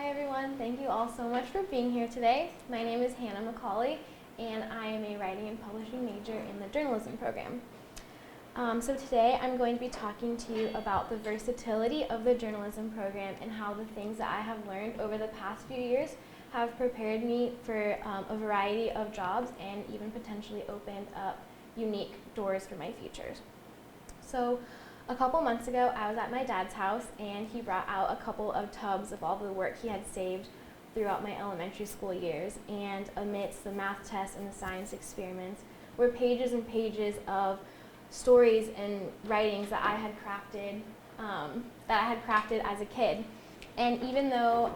Hi everyone, thank you all so much for being here today. My name is Hannah McCauley and I am a writing and publishing major in the journalism program. So today I'm going to be talking to you about the versatility of the journalism program and how the things that I have learned over the past few years have prepared me for a variety of jobs and even potentially opened up unique doors for my futures. So a couple months ago, I was at my dad's house and he brought out a couple of tubs of all the work he had saved throughout my elementary school years, and amidst the math tests and the science experiments were pages and pages of stories and writings that I had crafted as a kid. And even though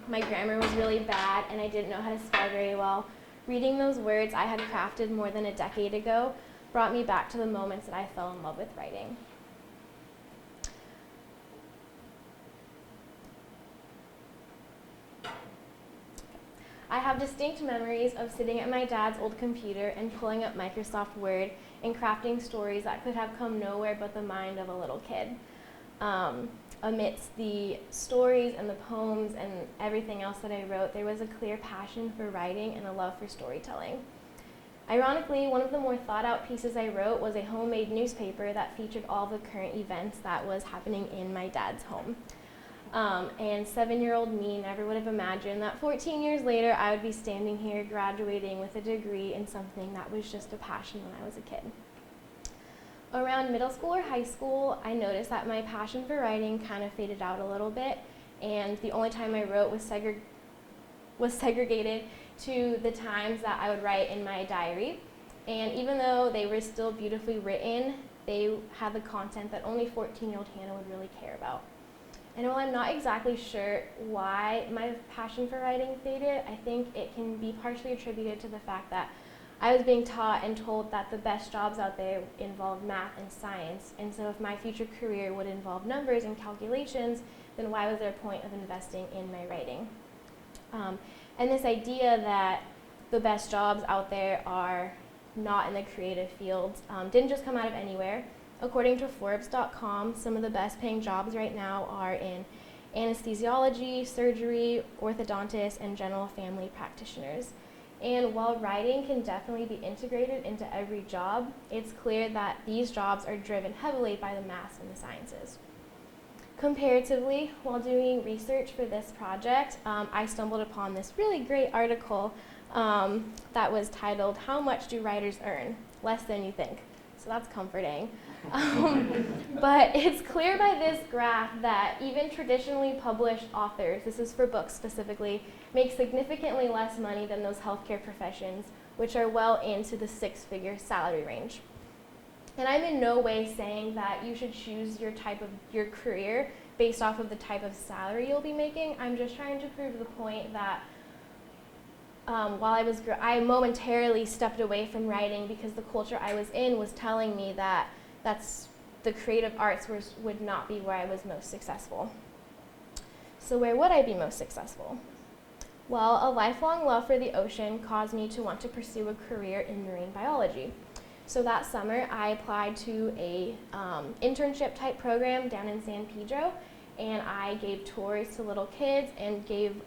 my grammar was really bad and I didn't know how to spell very well, reading those words I had crafted more than a decade ago brought me back to the moments that I fell in love with writing. I have distinct memories of sitting at my dad's old computer and pulling up Microsoft Word and crafting stories that could have come nowhere but the mind of a little kid. Amidst the stories and the poems and everything else that I wrote, there was a clear passion for writing and a love for storytelling. Ironically, one of the more thought out pieces I wrote was a homemade newspaper that featured all the current events that was happening in my dad's home. And 7-year-old me never would have imagined that 14 years later I would be standing here graduating with a degree in something that was just a passion when I was a kid. Around middle school or high school, I noticed that my passion for writing kind of faded out a little bit, and the only time I wrote was segregated to the times that I would write in my diary. And even though they were still beautifully written, they had the content that only 14-year-old Hannah would really care about. And while I'm not exactly sure why my passion for writing faded, I think it can be partially attributed to the fact that I was being taught and told that the best jobs out there involve math and science. And so if my future career would involve numbers and calculations, then why was there a point of investing in my writing? And this idea that the best jobs out there are not in the creative fields didn't just come out of anywhere. According to Forbes.com, some of the best paying jobs right now are in anesthesiology, surgery, orthodontists, and general family practitioners. And while writing can definitely be integrated into every job, it's clear that these jobs are driven heavily by the maths and the sciences. Comparatively, while doing research for this project, I stumbled upon this really great article that was titled, "How Much Do Writers Earn? Less Than You Think." So that's comforting. But it's clear by this graph that even traditionally published authors, this is for books specifically, make significantly less money than those healthcare professions, which are well into the six-figure salary range. And I'm in no way saying that you should choose your career based off of the type of salary you'll be making. I'm just trying to prove the point that while I momentarily stepped away from writing because the culture I was in was telling me that the creative arts would not be where I was most successful. So where would I be most successful? Well, a lifelong love for the ocean caused me to want to pursue a career in marine biology. So that summer, I applied to a internship type program down in San Pedro, and I gave tours to little kids and gave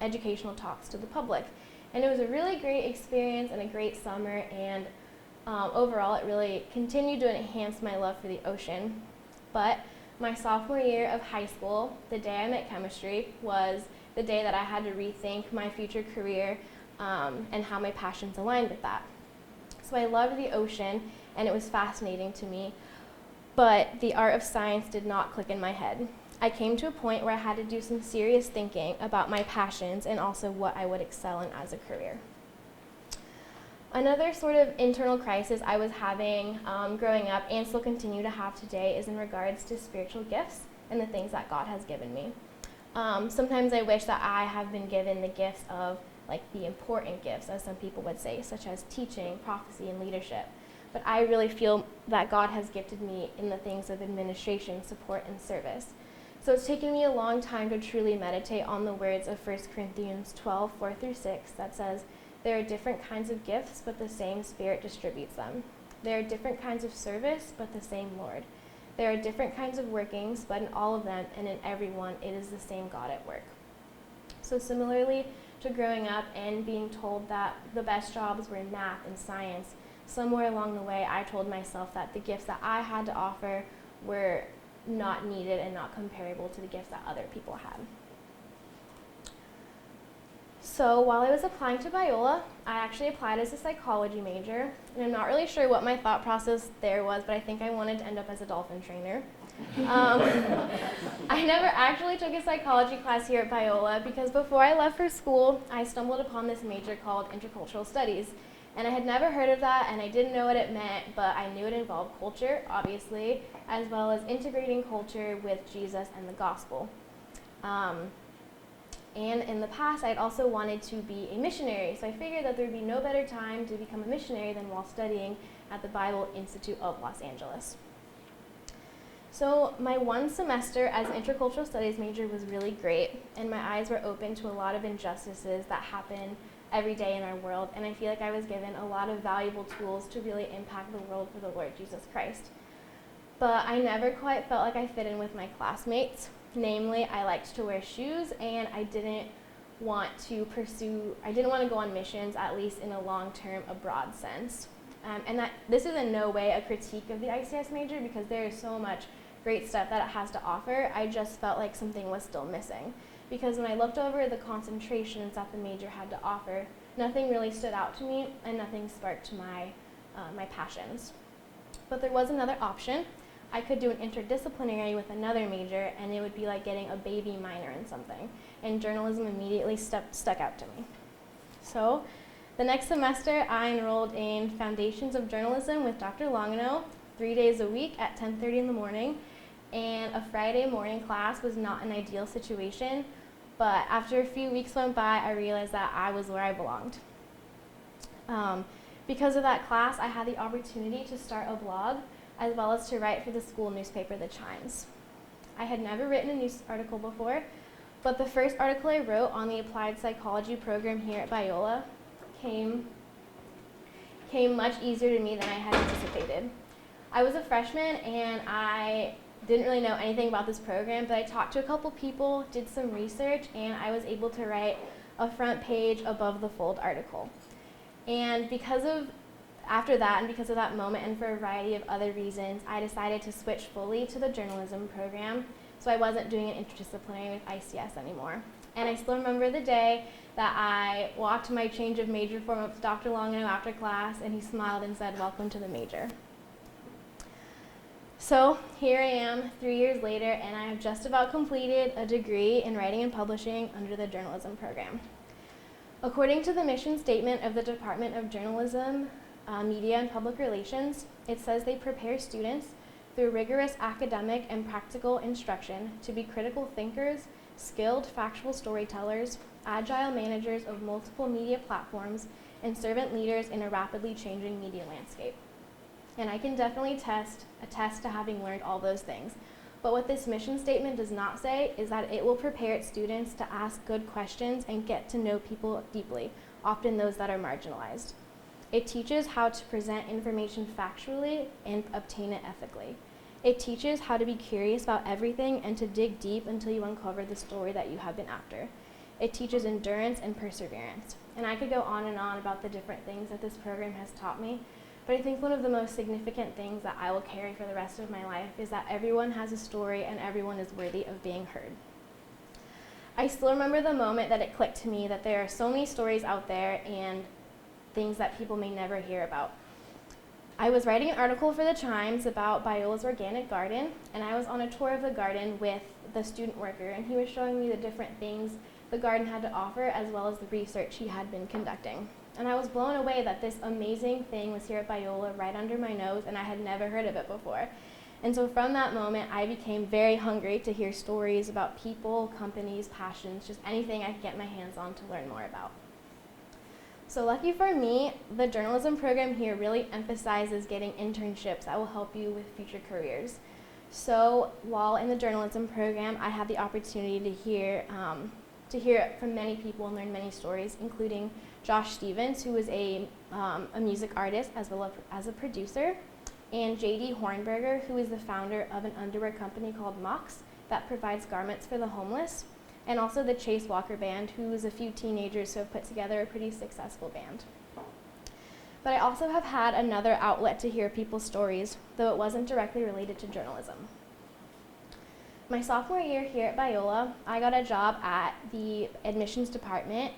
educational talks to the public. And it was a really great experience and a great summer, and overall it really continued to enhance my love for the ocean. But my sophomore year of high school, the day I met chemistry, was the day that I had to rethink my future career and how my passions aligned with that. So I loved the ocean and it was fascinating to me, but the art of science did not click in my head. I came to a point where I had to do some serious thinking about my passions and also what I would excel in as a career. Another sort of internal crisis I was having growing up and still continue to have today is in regards to spiritual gifts and the things that God has given me. Sometimes I wish that I have been given the gifts of like the important gifts, as some people would say, such as teaching, prophecy, and leadership. But I really feel that God has gifted me in the things of administration, support, and service. So it's taken me a long time to truly meditate on the words of 1 Corinthians 12, 4-6 that says, "There are different kinds of gifts, but the same Spirit distributes them. There are different kinds of service, but the same Lord. There are different kinds of workings, but in all of them and in every one, it is the same God at work." So similarly to growing up and being told that the best jobs were in math and science, somewhere along the way I told myself that the gifts that I had to offer were not needed and not comparable to the gifts that other people had. So while I was applying to Biola, I actually applied as a psychology major, and I'm not really sure what my thought process there was, but I think I wanted to end up as a dolphin trainer. I never actually took a psychology class here at Biola because before I left for school, I stumbled upon this major called intercultural studies. And I had never heard of that, and I didn't know what it meant, but I knew it involved culture, obviously, as well as integrating culture with Jesus and the gospel. And in the past, I'd also wanted to be a missionary, so I figured that there would be no better time to become a missionary than while studying at the Bible Institute of Los Angeles. So my one semester as an intercultural studies major was really great, and my eyes were open to a lot of injustices that happen every day in our world, and I feel like I was given a lot of valuable tools to really impact the world for the Lord Jesus Christ. But I never quite felt like I fit in with my classmates. Namely, I liked to wear shoes, and I didn't want to go on missions, at least in a long-term abroad sense. And that this is in no way a critique of the ICS major because there is so much great stuff that it has to offer. I just felt like something was still missing. Because when I looked over the concentrations that the major had to offer, nothing really stood out to me and nothing sparked my passions. But there was another option. I could do an interdisciplinary with another major, and it would be like getting a baby minor in something. And journalism immediately stuck out to me. So the next semester, I enrolled in Foundations of Journalism with Dr. Longano, 3 days a week at 10:30 in the morning. And a Friday morning class was not an ideal situation, but after a few weeks went by, I realized that I was where I belonged. Because of that class, I had the opportunity to start a blog, as well as to write for the school newspaper, The Chimes. I had never written a news article before, but the first article I wrote on the applied psychology program here at Biola came much easier to me than I had anticipated. I was a freshman, and I didn't really know anything about this program, but I talked to a couple people, did some research, and I was able to write a front page above the fold article. And after that, and because of that moment, and for a variety of other reasons, I decided to switch fully to the journalism program, so I wasn't doing an interdisciplinary with ICS anymore. And I still remember the day that I walked my change of major form up to Dr. Longano after class, and he smiled and said, "Welcome to the major." So here I am 3 years later, and I have just about completed a degree in writing and publishing under the journalism program. According to the mission statement of the Department of Journalism, Media and Public Relations, it says they prepare students through rigorous academic and practical instruction to be critical thinkers, skilled factual storytellers, agile managers of multiple media platforms, and servant leaders in a rapidly changing media landscape. And I can definitely attest to having learned all those things. But what this mission statement does not say is that it will prepare its students to ask good questions and get to know people deeply, often those that are marginalized. It teaches how to present information factually and obtain it ethically. It teaches how to be curious about everything and to dig deep until you uncover the story that you have been after. It teaches endurance and perseverance. And I could go on and on about the different things that this program has taught me, but I think one of the most significant things that I will carry for the rest of my life is that everyone has a story and everyone is worthy of being heard. I still remember the moment that it clicked to me that there are so many stories out there and things that people may never hear about. I was writing an article for the Chimes about Biola's organic garden, and I was on a tour of the garden with the student worker, and he was showing me the different things the garden had to offer as well as the research he had been conducting. And I was blown away that this amazing thing was here at Biola right under my nose, and I had never heard of it before. And so from that moment, I became very hungry to hear stories about people, companies, passions, just anything I could get my hands on to learn more about. So lucky for me, the journalism program here really emphasizes getting internships that will help you with future careers. So while in the journalism program, I had the opportunity to hear from many people and learn many stories, including Josh Stevens, who is a music artist as well as a producer, and J.D. Hornberger, who is the founder of an underwear company called Mox that provides garments for the homeless. and also the Chase Walker Band, who's a few teenagers who have put together a pretty successful band. But I also have had another outlet to hear people's stories, though it wasn't directly related to journalism. My sophomore year here at Biola, I got a job at the admissions department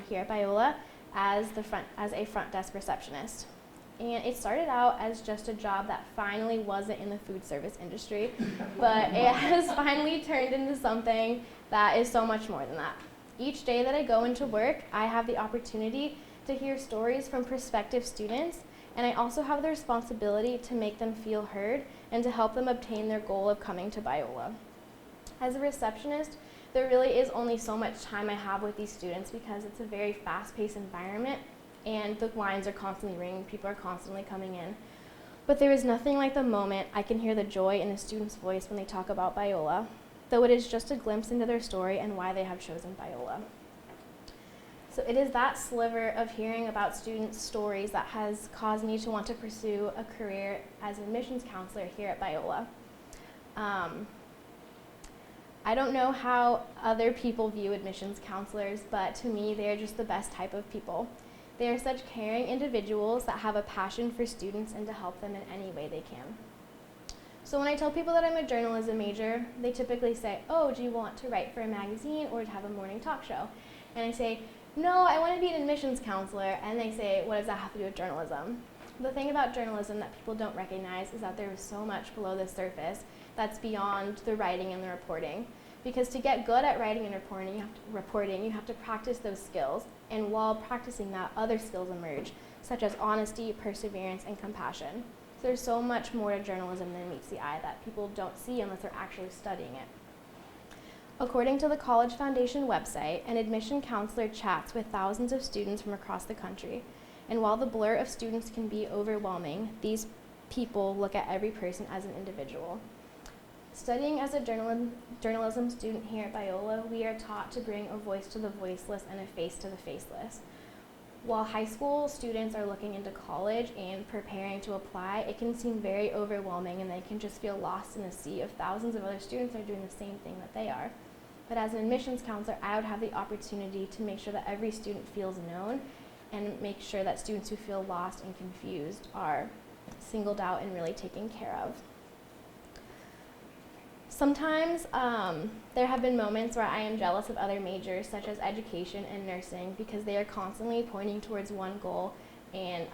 here at Biola as a front desk receptionist. And it started out as just a job that finally wasn't in the food service industry, but it has finally turned into something that is so much more than that. Each day that I go into work, I have the opportunity to hear stories from prospective students, and I also have the responsibility to make them feel heard and to help them obtain their goal of coming to Biola. As a receptionist, there really is only so much time I have with these students because it's a very fast-paced environment and the lines are constantly ringing, people are constantly coming in. But there is nothing like the moment I can hear the joy in a student's voice when they talk about Biola, though it is just a glimpse into their story and why they have chosen Biola. So it is that sliver of hearing about students' stories that has caused me to want to pursue a career as an admissions counselor here at Biola. I don't know how other people view admissions counselors, but to me, they are just the best type of people. They are such caring individuals that have a passion for students and to help them in any way they can. So when I tell people that I'm a journalism major, they typically say, oh, do you want to write for a magazine or to have a morning talk show? And I say, no, I want to be an admissions counselor. And they say, what does that have to do with journalism? The thing about journalism that people don't recognize is that there is so much below the surface that's beyond the writing and the reporting. Because to get good at writing and reporting, you have to practice those skills. And while practicing that, other skills emerge, such as honesty, perseverance, and compassion. So there's so much more to journalism than meets the eye that people don't see unless they're actually studying it. According to the College Foundation website, an admission counselor chats with thousands of students from across the country. And while the blur of students can be overwhelming, these people look at every person as an individual. Studying as a journalism student here at Biola, we are taught to bring a voice to the voiceless and a face to the faceless. While high school students are looking into college and preparing to apply, it can seem very overwhelming and they can just feel lost in a sea of thousands of other students that are doing the same thing that they are. But as an admissions counselor, I would have the opportunity to make sure that every student feels known and make sure that students who feel lost and confused are singled out and really taken care of. Sometimes there have been moments where I am jealous of other majors such as education and nursing because they are constantly pointing towards one goal and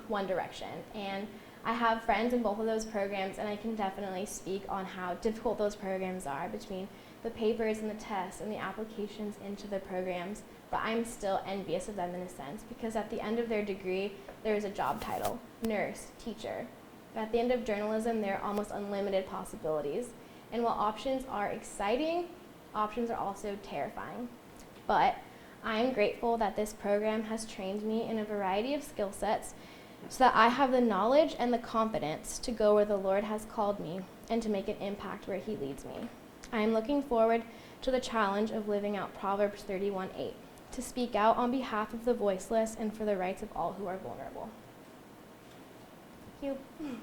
one direction. And I have friends in both of those programs and I can definitely speak on how difficult those programs are between the papers and the tests and the applications into the programs, but I'm still envious of them in a sense because at the end of their degree there is a job title, nurse, teacher. But at the end of journalism there are almost unlimited possibilities. And while options are exciting, options are also terrifying. But I am grateful that this program has trained me in a variety of skill sets so that I have the knowledge and the confidence to go where the Lord has called me and to make an impact where He leads me. I am looking forward to the challenge of living out Proverbs 31:8, to speak out on behalf of the voiceless and for the rights of all who are vulnerable. Thank you.